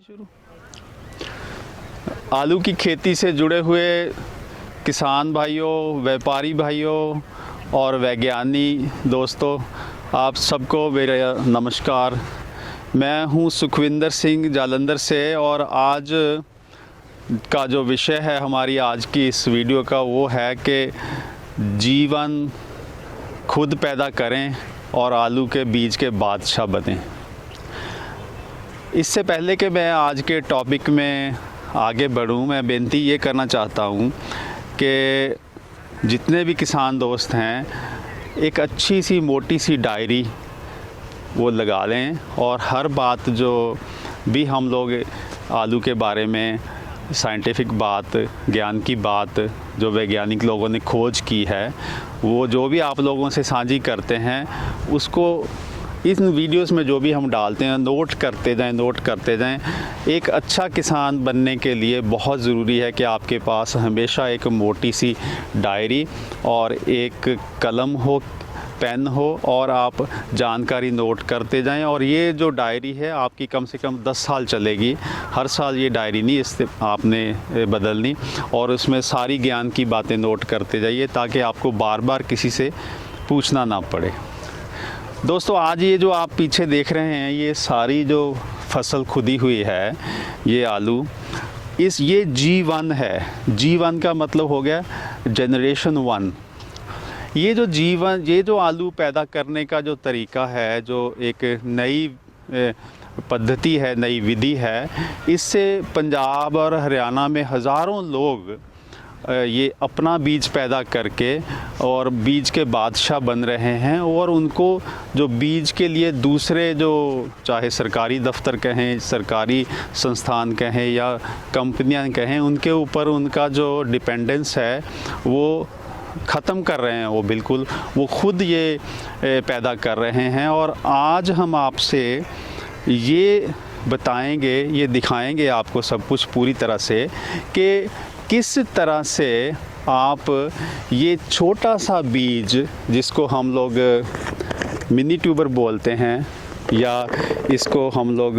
शुरू। आलू की खेती से जुड़े हुए किसान भाइयों, व्यापारी भाइयों और वैज्ञानिक दोस्तों, आप सबको मेरा नमस्कार। मैं हूं सुखविंदर सिंह जालंधर से और आज का जो विषय है हमारी आज की इस वीडियो का वो है कि जीवन खुद पैदा करें और आलू के बीज के बादशाह बनें। इससे पहले कि मैं आज के टॉपिक में आगे बढ़ूं, मैं बेनती ये करना चाहता हूं कि जितने भी किसान दोस्त हैं एक अच्छी सी मोटी सी डायरी वो लगा लें और हर बात जो भी हम लोग आलू के बारे में साइंटिफिक बात, ज्ञान की बात जो वैज्ञानिक लोगों ने खोज की है, वो जो भी आप लोगों से साझी करते हैं उसको इन वीडियोस में जो भी हम डालते हैं नोट करते जाएं। एक अच्छा किसान बनने के लिए बहुत ज़रूरी है कि आपके पास हमेशा एक मोटी सी डायरी और एक कलम हो, पेन हो और आप जानकारी नोट करते जाएं। और ये जो डायरी है आपकी कम से कम 10 साल चलेगी। हर साल ये डायरी नहीं आपने बदलनी और उसमें सारी ज्ञान की बातें नोट करते जाइए ताकि आपको बार बार किसी से पूछना ना पड़े। दोस्तों, आज ये जो आप पीछे देख रहे हैं ये सारी जो फसल खुदी हुई है, ये आलू, ये G1 है। G1 का मतलब हो गया जनरेशन 1। ये जो आलू पैदा करने का जो तरीका है, जो एक नई पद्धति है, नई विधि है, इससे पंजाब और हरियाणा में हज़ारों लोग ये अपना बीज पैदा करके और बीज के बादशाह बन रहे हैं। और उनको जो बीज के लिए दूसरे जो चाहे सरकारी दफ्तर कहें, सरकारी संस्थान कहें या कंपनियां कहें, उनके ऊपर उनका जो डिपेंडेंस है वो ख़त्म कर रहे हैं। वो बिल्कुल वो खुद ये पैदा कर रहे हैं। और आज हम आपसे ये बताएंगे, ये दिखाएंगे आपको सब कुछ पूरी तरह से कि किस तरह से आप ये छोटा सा बीज, जिसको हम लोग मिनी ट्यूबर बोलते हैं, या इसको हम लोग,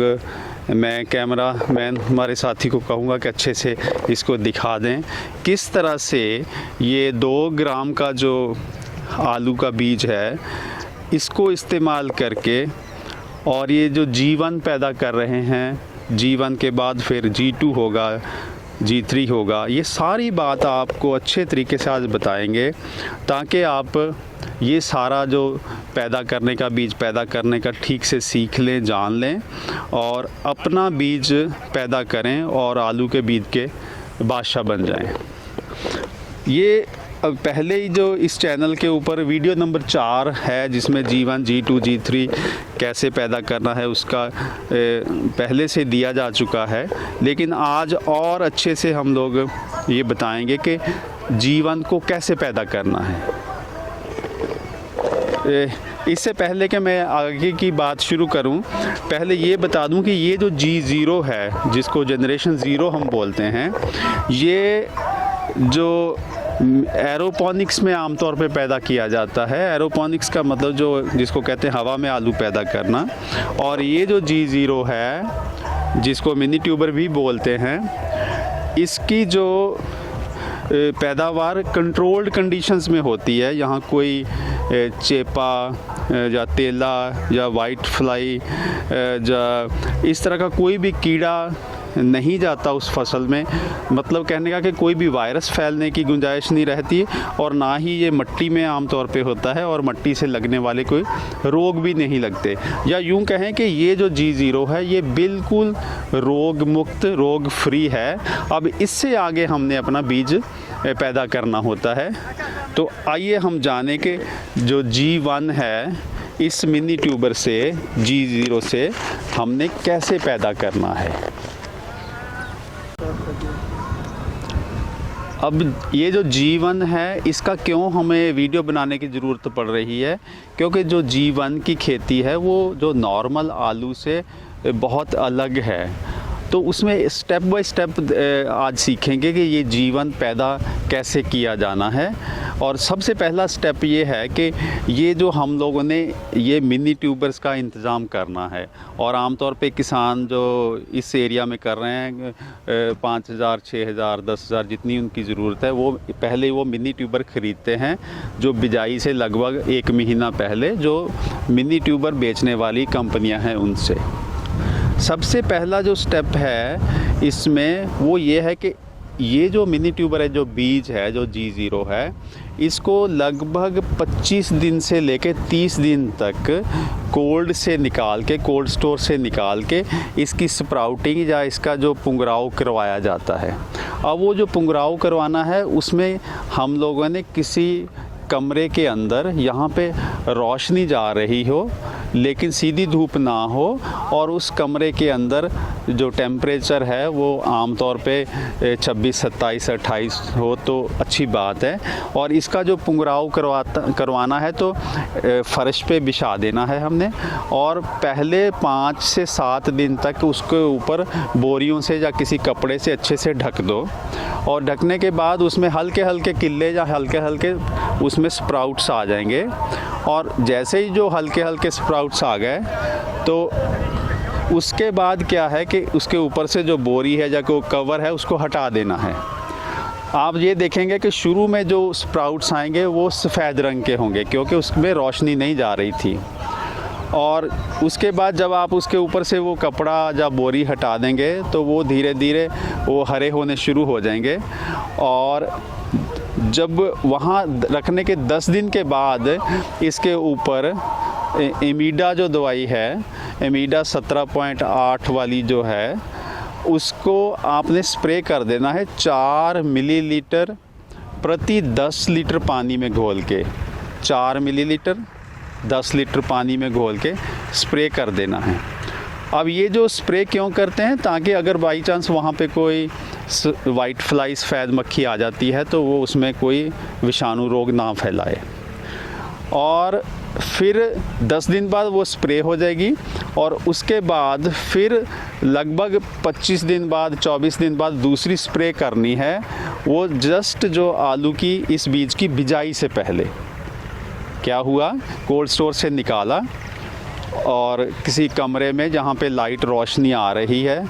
मैं कैमरा मैन हमारे साथी को कहूँगा कि अच्छे से इसको दिखा दें, किस तरह से ये 2 ग्राम का जो आलू का बीज है इसको इस्तेमाल करके और ये जो G1 पैदा कर रहे हैं, G1 के बाद फिर G2 होगा, G3 होगा। ये सारी बात आपको अच्छे तरीके से आज बताएंगे ताकि आप ये सारा जो पैदा करने का, बीज पैदा करने का ठीक से सीख लें, जान लें और अपना बीज पैदा करें और आलू के बीज के बादशाह बन जाएं। ये पहले ही जो इस चैनल के ऊपर वीडियो नंबर 4 है जिसमें G1, G2, G3 कैसे पैदा करना है उसका पहले से दिया जा चुका है, लेकिन आज और अच्छे से हम लोग ये बताएंगे कि G1 को कैसे पैदा करना है। इससे पहले कि मैं आगे की बात शुरू करूं, पहले ये बता दूं कि ये जो G0 है, जिसको जनरेशन 0 हम बोलते हैं, ये जो एरोपोनिक्स में आमतौर पे पैदा किया जाता है। एरोपोनिक्स का मतलब जो जिसको कहते हैं हवा में आलू पैदा करना। और ये जो G0 है, जिसको मिनी ट्यूबर भी बोलते हैं, इसकी जो पैदावार कंट्रोल्ड कंडीशंस में होती है। यहाँ कोई चेपा या तेला या वाइट फ्लाई या इस तरह का कोई भी कीड़ा नहीं जाता उस फसल में। मतलब कहने का कि कोई भी वायरस फैलने की गुंजाइश नहीं रहती और ना ही ये मिट्टी में आमतौर पे होता है और मिट्टी से लगने वाले कोई रोग भी नहीं लगते। या यूं कहें कि ये जो G0 है ये बिल्कुल रोग मुक्त, रोग फ्री है। अब इससे आगे हमने अपना बीज पैदा करना होता है। तो आइए हम जानें कि जो G1 है इस मिनी ट्यूबर से, G0 से हमने कैसे पैदा करना है। अब ये जो G1 है इसका क्यों हमें वीडियो बनाने की ज़रूरत पड़ रही है, क्योंकि जो G1 की खेती है वो जो नॉर्मल आलू से बहुत अलग है। तो उसमें स्टेप बाय स्टेप आज सीखेंगे कि ये जीवन पैदा कैसे किया जाना है। और सबसे पहला स्टेप ये है कि ये जो हम लोगों ने ये मिनी ट्यूबर्स का इंतज़ाम करना है। और आमतौर पे किसान जो इस एरिया में कर रहे हैं 5,000, 6,000, 10,000 जितनी उनकी ज़रूरत है, वो पहले वो मिनी ट्यूबर ख़रीदते हैं, जो बिजाई से लगभग 1 महीना पहले जो मिनी ट्यूबर बेचने वाली कंपनियां हैं उनसे। सबसे पहला जो स्टेप है इसमें वो ये है कि ये जो मिनी ट्यूबर है, जो बीज है, जो G0 है, इसको लगभग 25 दिन से लेके 30 दिन तक कोल्ड से निकाल के, कोल्ड स्टोर से निकाल के इसकी स्प्राउटिंग या इसका जो पुंगराव करवाया जाता है। अब वो जो पुंगराव करवाना है उसमें हम लोगों ने किसी कमरे के अंदर, यहाँ पे रोशनी जा रही हो लेकिन सीधी धूप ना हो, और उस कमरे के अंदर जो टेम्परेचर है वो आमतौर पे 26, 27, 28 हो तो अच्छी बात है। और इसका जो पुंगराव करवाना है तो फ़र्श पे बिछा देना है हमने, और पहले 5 से 7 दिन तक उसके ऊपर बोरियों से या किसी कपड़े से अच्छे से ढक दो। और ढकने के बाद उसमें हल्के हल्के किल्ले या हल्के हल्के उसमें स्प्राउट्स आ जाएंगे। और जैसे ही जो हल्के हल्के स्प्राउट्स आ गए तो उसके बाद क्या है कि उसके ऊपर से जो बोरी है या कोई कवर है उसको हटा देना है। आप ये देखेंगे कि शुरू में जो स्प्राउट्स आएंगे वो सफ़ेद रंग के होंगे क्योंकि उसमें रोशनी नहीं जा रही थी। और उसके बाद जब आप उसके ऊपर से वो कपड़ा या बोरी हटा देंगे तो वो धीरे धीरे वो हरे होने शुरू हो जाएंगे। और जब वहाँ रखने के 10 दिन के बाद इसके ऊपर एमीडा जो दवाई है, एमीडा 17.8 वाली जो है, उसको आपने स्प्रे कर देना है 4 मिलीलीटर प्रति 10 लीटर पानी में घोल के। 4 मिलीलीटर 10 लीटर पानी में घोल के स्प्रे कर देना है। अब ये जो स्प्रे क्यों करते हैं, ताकि अगर बाई चांस वहाँ पे कोई वाइट फ्लाई सफ़ेद मक्खी आ जाती है तो वो उसमें कोई विषाणु रोग ना फैलाए। और फिर 10 दिन बाद वो स्प्रे हो जाएगी और उसके बाद फिर लगभग 25 दिन बाद, 24 दिन बाद दूसरी स्प्रे करनी है, वो जस्ट जो आलू की इस बीज की बिजाई से पहले। क्या हुआ, कोल्ड स्टोर से निकाला और किसी कमरे में जहाँ पे लाइट रोशनी आ रही है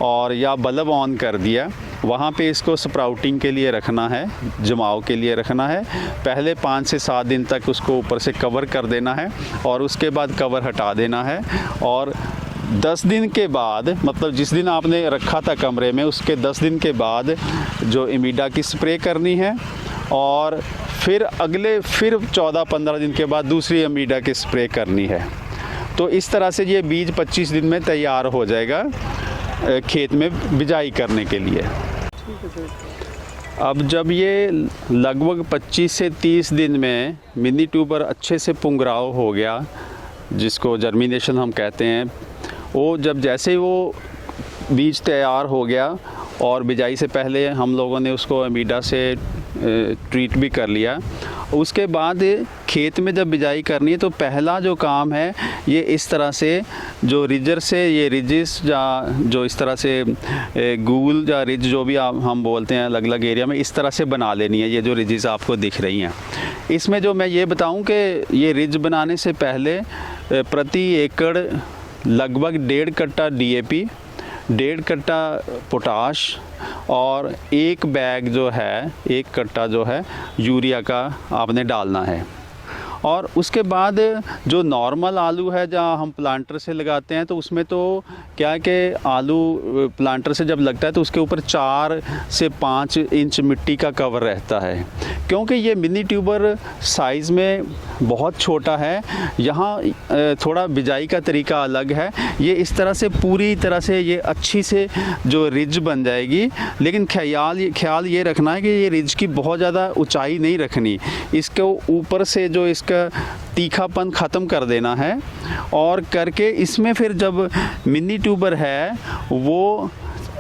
और या बल्ब ऑन कर दिया, वहाँ पे इसको स्प्राउटिंग के लिए रखना है, जमाव के लिए रखना है। पहले 5 से 7 दिन तक उसको ऊपर से कवर कर देना है और उसके बाद कवर हटा देना है। और 10 दिन के बाद, मतलब जिस दिन आपने रखा था कमरे में, उसके 10 दिन के बाद जो एमीडा की स्प्रे करनी है और फिर अगले 14-15 दिन के बाद दूसरी एमीडा की स्प्रे करनी है। तो इस तरह से ये बीज 25 दिन में तैयार हो जाएगा खेत में बिजाई करने के लिए। अब जब ये लगभग 25 से 30 दिन में मिनी ट्यूबर अच्छे से पुंगराव हो गया, जिसको जर्मिनेशन हम कहते हैं, वो जब जैसे ही वो बीज तैयार हो गया और बिजाई से पहले हम लोगों ने उसको एमीडा से ट्रीट भी कर लिया, उसके बाद खेत में जब बिजाई करनी है तो पहला जो काम है ये इस तरह से जो रिजर से ये रिजिस या जो इस तरह से गूल या रिज जो भी हम बोलते हैं अलग अलग एरिया में, इस तरह से बना लेनी है। ये जो रिजिस आपको दिख रही हैं, इसमें जो मैं ये बताऊं कि ये रिज बनाने से पहले प्रति एकड़ लगभग 1.5 कट्टा DAP, 1.5 कट्टा पोटाश और 1 बैग जो है, 1 कट्टा जो है यूरिया का आपने डालना है। और उसके बाद जो नॉर्मल आलू है जहाँ हम प्लांटर से लगाते हैं, तो उसमें तो क्या है कि आलू प्लांटर से जब लगता है तो उसके ऊपर 4 से 5 इंच मिट्टी का कवर रहता है। क्योंकि ये मिनी ट्यूबर साइज़ में बहुत छोटा है, यहाँ थोड़ा बिजाई का तरीका अलग है। ये इस तरह से पूरी तरह से ये अच्छी से जो रिज बन जाएगी, लेकिन ख्याल ये रखना है कि ये रिज की बहुत ज़्यादा ऊंचाई नहीं रखनी, इसके ऊपर से जो इसका तीखापन ख़त्म कर देना है। और करके इसमें फिर जब मिनी ट्यूबर है वो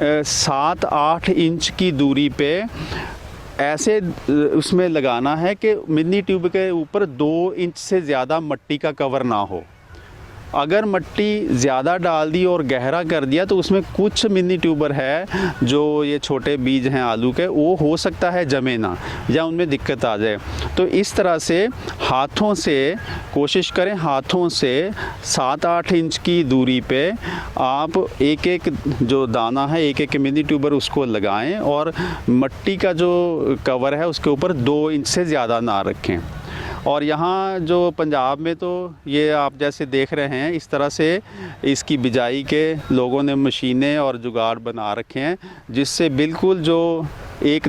7-8 इंच की दूरी पे ऐसे उसमें लगाना है कि मिनी ट्यूब के ऊपर 2 इंच से ज़्यादा मिट्टी का कवर ना हो। अगर मिट्टी ज़्यादा डाल दी और गहरा कर दिया तो उसमें कुछ मिनी ट्यूबर है जो ये छोटे बीज हैं आलू के, वो हो सकता है जमे ना या उनमें दिक्कत आ जाए। तो इस तरह से हाथों से कोशिश करें, हाथों से 7-8 इंच की दूरी पे आप एक एक जो दाना है, एक एक मिनी ट्यूबर उसको लगाएं और मिट्टी का जो कवर है उसके ऊपर 2 इंच से ज़्यादा ना रखें। और यहाँ जो पंजाब में तो ये आप जैसे देख रहे हैं इस तरह से इसकी बिजाई के लोगों ने मशीनें और जुगाड़ बना रखे हैं, जिससे बिल्कुल जो एक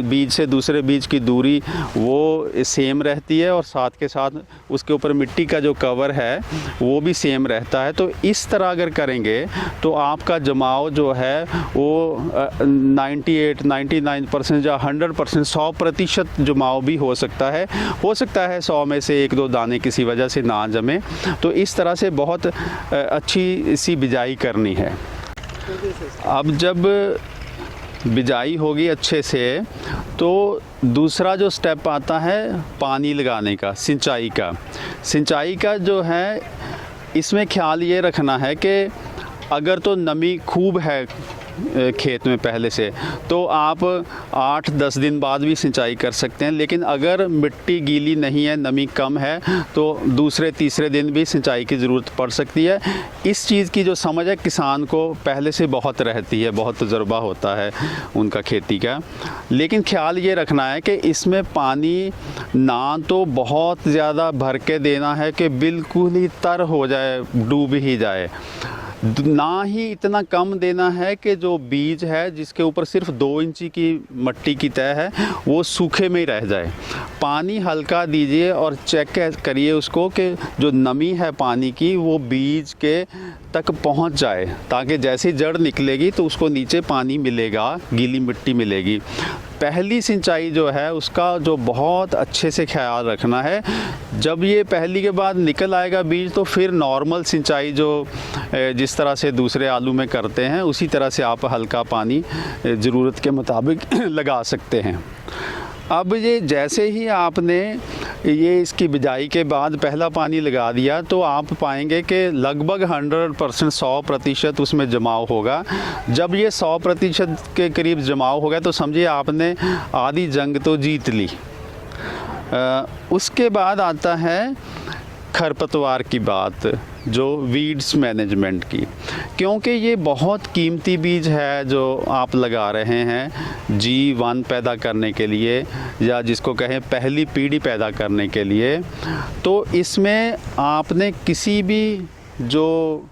बीज से दूसरे बीज की दूरी वो सेम रहती है और साथ के साथ उसके ऊपर मिट्टी का जो कवर है वो भी सेम रहता है। तो इस तरह अगर करेंगे तो आपका जमाव जो है वो 98-99% या 100% 100% जमाव भी हो सकता है 100 में से 1-2 दाने किसी वजह से ना जमे। तो इस तरह से बहुत अच्छी सी बिजाई करनी है। अब जब बिजाई होगी अच्छे से तो दूसरा जो स्टेप आता है पानी लगाने का, सिंचाई का जो है इसमें ख्याल ये रखना है कि अगर तो नमी खूब है खेत में पहले से तो आप 8-10 दिन बाद भी सिंचाई कर सकते हैं, लेकिन अगर मिट्टी गीली नहीं है, नमी कम है तो दूसरे तीसरे दिन भी सिंचाई की ज़रूरत पड़ सकती है। इस चीज़ की जो समझ है किसान को पहले से बहुत रहती है, बहुत तजुर्बा होता है उनका खेती का। लेकिन ख्याल ये रखना है कि इसमें पानी ना तो बहुत ज़्यादा भर के देना है कि बिल्कुल ही तर हो जाए, डूब ही जाए, ना ही इतना कम देना है कि जो बीज है जिसके ऊपर सिर्फ 2 इंची की मिट्टी की तह है वो सूखे में ही रह जाए। पानी हल्का दीजिए और चेक करिए उसको कि जो नमी है पानी की वो बीज के तक पहुंच जाए, ताकि जैसी जड़ निकलेगी तो उसको नीचे पानी मिलेगा, गीली मिट्टी मिलेगी। पहली सिंचाई जो है उसका जो बहुत अच्छे से ख्याल रखना है। जब ये पहली के बाद निकल आएगा बीज तो फिर नॉर्मल सिंचाई जो जिस तरह से दूसरे आलू में करते हैं उसी तरह से आप हल्का पानी ज़रूरत के मुताबिक लगा सकते हैं। अब ये जैसे ही आपने ये इसकी बिजाई के बाद पहला पानी लगा दिया तो आप पाएंगे कि लगभग 100% 100% उसमें जमाव होगा। जब ये 100% के करीब जमाव हो गया तो समझिए आपने आधी जंग तो जीत ली। उसके बाद आता है खरपतवार की बात, जो वीड्स मैनेजमेंट की, क्योंकि ये बहुत कीमती बीज है जो आप लगा रहे हैं G1 पैदा करने के लिए या जिसको कहें पहली पीढ़ी पैदा करने के लिए। तो इसमें आपने किसी भी जो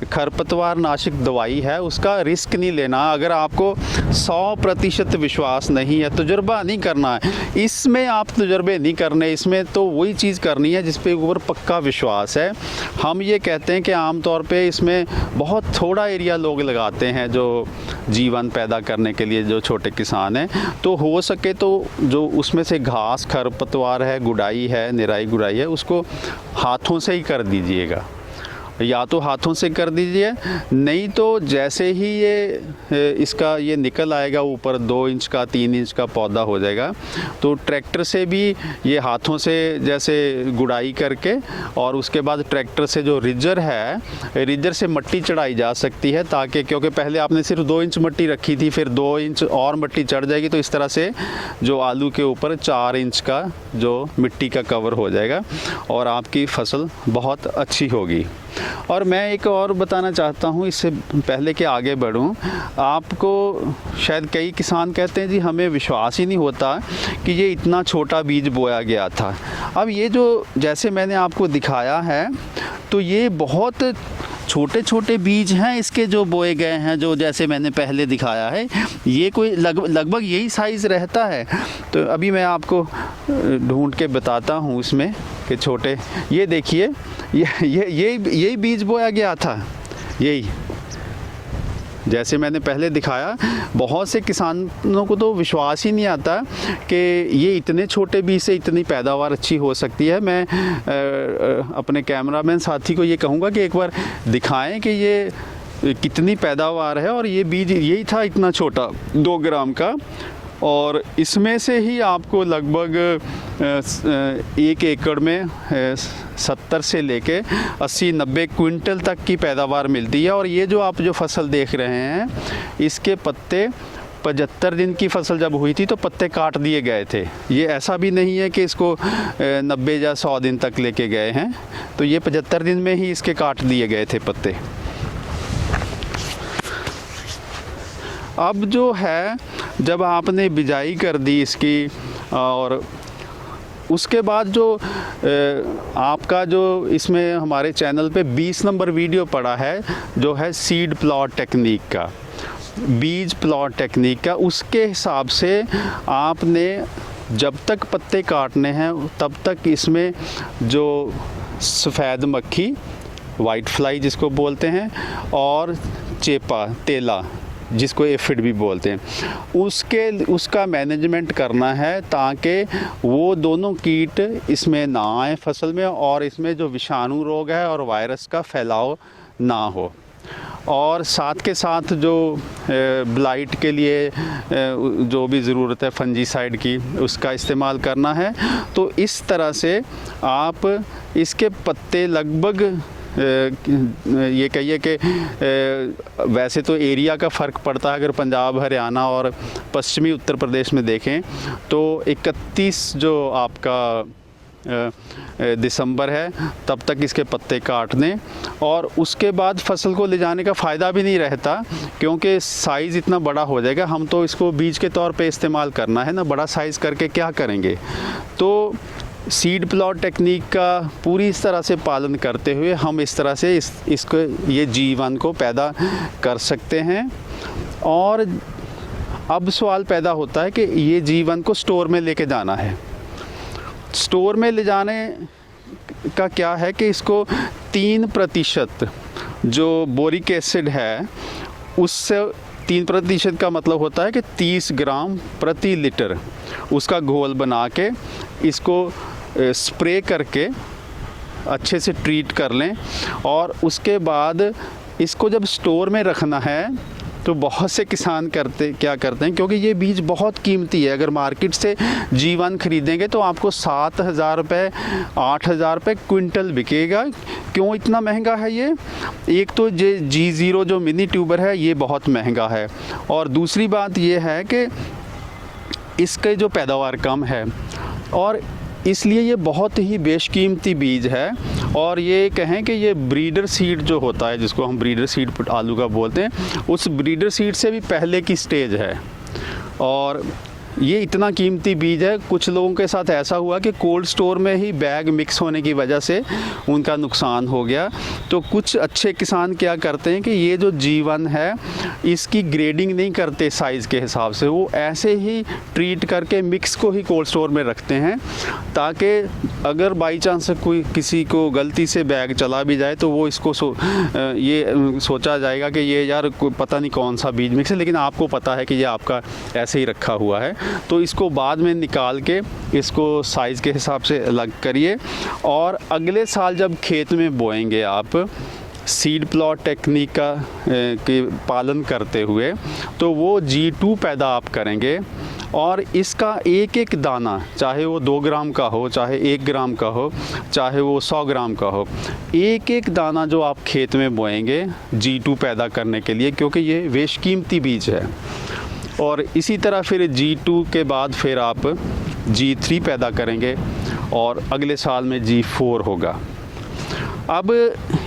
खरपतवार नाशक दवाई है उसका रिस्क नहीं लेना। अगर आपको 100% विश्वास नहीं है, तजुर्बा नहीं करना है, इसमें आप तजुर्बे नहीं करने, इसमें तो वही चीज़ करनी है जिस पे ऊपर पक्का विश्वास है। हम ये कहते हैं कि आम तौर पे इसमें बहुत थोड़ा एरिया लोग लगाते हैं जो G1 पैदा करने के लिए, जो छोटे किसान हैं। तो हो सके तो जो उसमें से घास खरपतवार है, गुड़ाई है, निराई गुड़ाई है, उसको हाथों से ही कर दीजिएगा, या तो हाथों से कर दीजिए, नहीं तो जैसे ही ये इसका ये निकल आएगा ऊपर 2 इंच का 3 इंच का पौधा हो जाएगा तो ट्रैक्टर से भी ये हाथों से जैसे गुड़ाई करके और उसके बाद ट्रैक्टर से जो रिजर है, रिजर से मिट्टी चढ़ाई जा सकती है, ताकि क्योंकि पहले आपने सिर्फ 2 इंच मिट्टी रखी थी, फिर 2 इंच और मिट्टी चढ़ जाएगी तो इस तरह से जो आलू के ऊपर 4 इंच का जो मिट्टी का कवर हो जाएगा और आपकी फसल बहुत अच्छी होगी। और मैं एक और बताना चाहता हूँ इससे पहले कि आगे बढ़ूँ, आपको शायद कई किसान कहते हैं जी हमें विश्वास ही नहीं होता कि ये इतना छोटा बीज बोया गया था। अब ये जो जैसे मैंने आपको दिखाया है तो ये बहुत छोटे छोटे बीज हैं इसके जो बोए गए हैं, जो जैसे मैंने पहले दिखाया है ये कोई लगभग यही साइज़ रहता है। तो अभी मैं आपको ढूंढ के बताता हूँ इसमें कि छोटे, ये देखिए यही बीज बोया गया था, यही जैसे मैंने पहले दिखाया। बहुत से किसानों को तो विश्वास ही नहीं आता कि ये इतने छोटे बीज से इतनी पैदावार अच्छी हो सकती है। मैं अपने कैमरामैन साथी को ये कहूँगा कि एक बार दिखाएं कि ये कितनी पैदावार है। और ये बीज यही था इतना छोटा 2 ग्राम का, और इसमें से ही आपको लगभग 1 एकड़ में 70 से लेके 80-90 क्विंटल तक की पैदावार मिलती है। और ये जो आप जो फसल देख रहे हैं, इसके पत्ते 75 दिन की फसल जब हुई थी तो पत्ते काट दिए गए थे। ये ऐसा भी नहीं है कि इसको 90 या 100 दिन तक लेके गए हैं, तो ये 75 दिन में ही इसके काट दिए गए थे पत्ते। अब जो है, जब आपने बिजाई कर दी इसकी, और उसके बाद जो आपका जो इसमें हमारे चैनल पे 20 नंबर वीडियो पड़ा है, जो है सीड प्लॉट टेक्निक का, बीज प्लॉट टेक्निक का, उसके हिसाब से आपने जब तक पत्ते काटने हैं तब तक इसमें जो सफ़ेद मक्खी, वाइट फ्लाई जिसको बोलते हैं, और चेपा, तेला जिसको एफिड भी बोलते हैं, उसका मैनेजमेंट करना है ताकि वो दोनों कीट इसमें ना आए फसल में, और इसमें जो विषाणु रोग है और वायरस का फैलाव ना हो। और साथ के साथ जो ब्लाइट के लिए जो भी ज़रूरत है फंजीसाइड की, उसका इस्तेमाल करना है। तो इस तरह से आप इसके पत्ते लगभग ये कहिए कि वैसे तो एरिया का फ़र्क पड़ता है। अगर पंजाब, हरियाणा और पश्चिमी उत्तर प्रदेश में देखें तो 31 जो आपका दिसंबर है तब तक इसके पत्ते काट दें, और उसके बाद फसल को ले जाने का फ़ायदा भी नहीं रहता, क्योंकि साइज़ इतना बड़ा हो जाएगा। हम तो इसको बीज के तौर पे इस्तेमाल करना है ना, बड़ा साइज़ करके क्या करेंगे। तो सीड प्लॉट टेक्निक का पूरी इस तरह से पालन करते हुए हम इस तरह से इसको ये जीवन को पैदा कर सकते हैं। और अब सवाल पैदा होता है कि ये जीवन को स्टोर में लेके जाना है। स्टोर में ले जाने का क्या है कि इसको 3% जो बोरिक एसिड है, उससे 3% का मतलब होता है कि 30 ग्राम प्रति लीटर उसका घोल बना के इसको स्प्रे करके अच्छे से ट्रीट कर लें। और उसके बाद इसको जब स्टोर में रखना है तो बहुत से किसान क्या करते हैं, क्योंकि ये बीज बहुत कीमती है। अगर मार्केट से जीवन खरीदेंगे तो आपको 7,000 रुपये, 8,000 रुपये क्विंटल बिकेगा। क्यों इतना महंगा है ये? एक तो ये G0 जो मिनी ट्यूबर है ये बहुत महंगा है, और दूसरी बात ये है कि इसके जो पैदावार कम है, और इसलिए ये बहुत ही बेशकीमती बीज है। और ये कहें कि ये ब्रीडर सीड जो होता है, जिसको हम ब्रीडर सीड आलू का बोलते हैं, उस ब्रीडर सीड से भी पहले की स्टेज है। और ये इतना कीमती बीज है। कुछ लोगों के साथ ऐसा हुआ कि कोल्ड स्टोर में ही बैग मिक्स होने की वजह से उनका नुकसान हो गया। तो कुछ अच्छे किसान क्या करते हैं कि ये जो जीवन है इसकी ग्रेडिंग नहीं करते साइज़ के हिसाब से, वो ऐसे ही ट्रीट करके मिक्स को ही कोल्ड स्टोर में रखते हैं, ताकि अगर बाई चांस कोई किसी को गलती से बैग चला भी जाए तो वो इसको ये सोचा जाएगा कि ये यार पता नहीं कौन सा बीज मिक्स है, लेकिन आपको पता है कि ये आपका ऐसे ही रखा हुआ है। तो इसको बाद में निकाल के इसको साइज़ के हिसाब से अलग करिए, और अगले साल जब खेत में बोएंगे आप सीड प्लॉट टेक्निक का के पालन करते हुए, तो वो G2 पैदा आप करेंगे। और इसका एक एक दाना, चाहे वो 2 ग्राम का हो, चाहे 1 ग्राम का हो, चाहे वो 100 ग्राम का हो, एक एक दाना जो आप खेत में बोएंगे G2 पैदा करने के लिए, क्योंकि ये बेशकीमती बीज है। और इसी तरह फिर G2 के बाद फिर आप G3 पैदा करेंगे, और अगले साल में G4 होगा। अब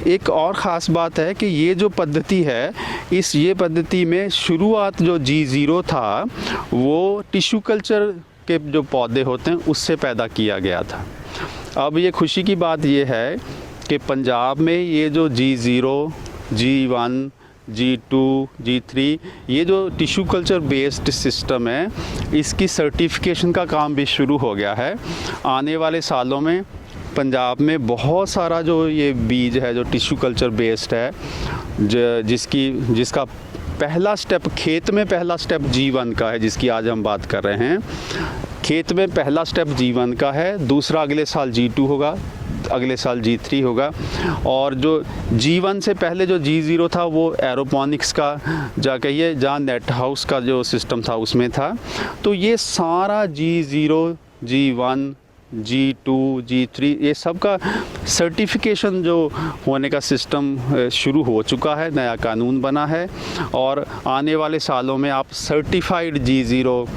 एक और ख़ास बात है कि ये जो पद्धति है, ये पद्धति में शुरुआत जो G0 था वो टिश्यू कल्चर के जो पौधे होते हैं उससे पैदा किया गया था। अब ये खुशी की बात ये है कि पंजाब में ये जो G0, G1, G2, G3 ये जो टिश्यू कल्चर बेस्ड सिस्टम है, इसकी सर्टिफिकेशन का काम भी शुरू हो गया है। आने वाले सालों में पंजाब में बहुत सारा जो ये बीज है जो टिश्यू कल्चर बेस्ड है, जिसका पहला स्टेप, खेत में पहला स्टेप G1 का है, जिसकी आज हम बात कर रहे हैं। खेत में पहला स्टेप G1 का है, दूसरा अगले साल G2 होगा, अगले साल G3 होगा, और जो G1 से पहले जो G0 था वो एरोपोनिक्स का कहिए जहाँ नेट हाउस का जो सिस्टम था उसमें था। तो ये सारा G0, G1, G2 G3 ये सब का सर्टिफिकेशन जो होने का सिस्टम शुरू हो चुका है, नया कानून बना है और आने वाले सालों में आप certified G0,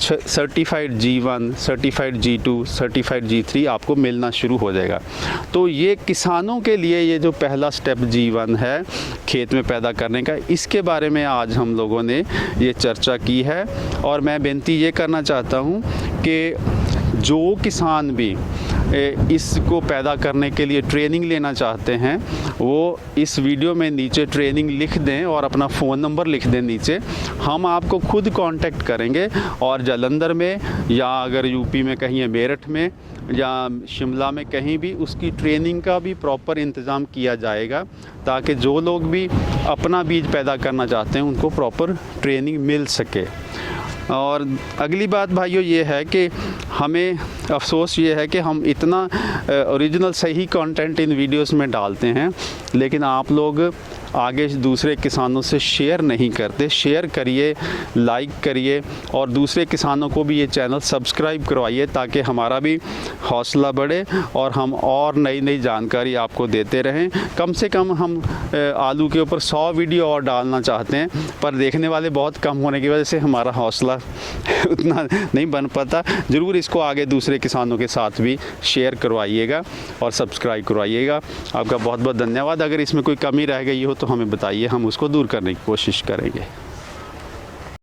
certified G1, certified G2, certified G3 आपको मिलना शुरू हो जाएगा। तो ये किसानों के लिए ये जो पहला स्टेप G1 है खेत में पैदा करने का, इसके बारे में आज हम लोगों ने ये चर्चा की है। और मैं बेनती ये करना चाहता हूँ कि जो किसान भी इसको पैदा करने के लिए ट्रेनिंग लेना चाहते हैं वो इस वीडियो में नीचे ट्रेनिंग लिख दें और अपना फ़ोन नंबर लिख दें नीचे। हम आपको खुद कांटेक्ट करेंगे और जालंधर में या अगर यूपी में कहीं है मेरठ में या शिमला में कहीं भी उसकी ट्रेनिंग का भी प्रॉपर इंतज़ाम किया जाएगा, ताकि जो लोग भी अपना बीज पैदा करना चाहते हैं उनको प्रॉपर ट्रेनिंग मिल सके। और अगली बात भाइयों ये है कि हमें अफसोस ये है कि हम इतना ओरिजिनल सही कंटेंट इन वीडियोस में डालते हैं, लेकिन आप लोग आगे दूसरे किसानों से शेयर नहीं करते। शेयर करिए, लाइक करिए और दूसरे किसानों को भी ये चैनल सब्सक्राइब करवाइए, ताकि हमारा भी हौसला बढ़े और हम और नई नई जानकारी आपको देते रहें। कम से कम हम आलू के ऊपर 100 वीडियो और डालना चाहते हैं, पर देखने वाले बहुत कम होने की वजह से हमारा हौसला उतना नहीं बन पाता। ज़रूर इसको आगे दूसरे किसानों के साथ भी शेयर करवाइएगा और सब्सक्राइब करवाइएगा। आपका बहुत बहुत धन्यवाद। अगर इसमें कोई कमी रह गई हो तो हमें बताइए, हम उसको दूर करने की कोशिश करेंगे।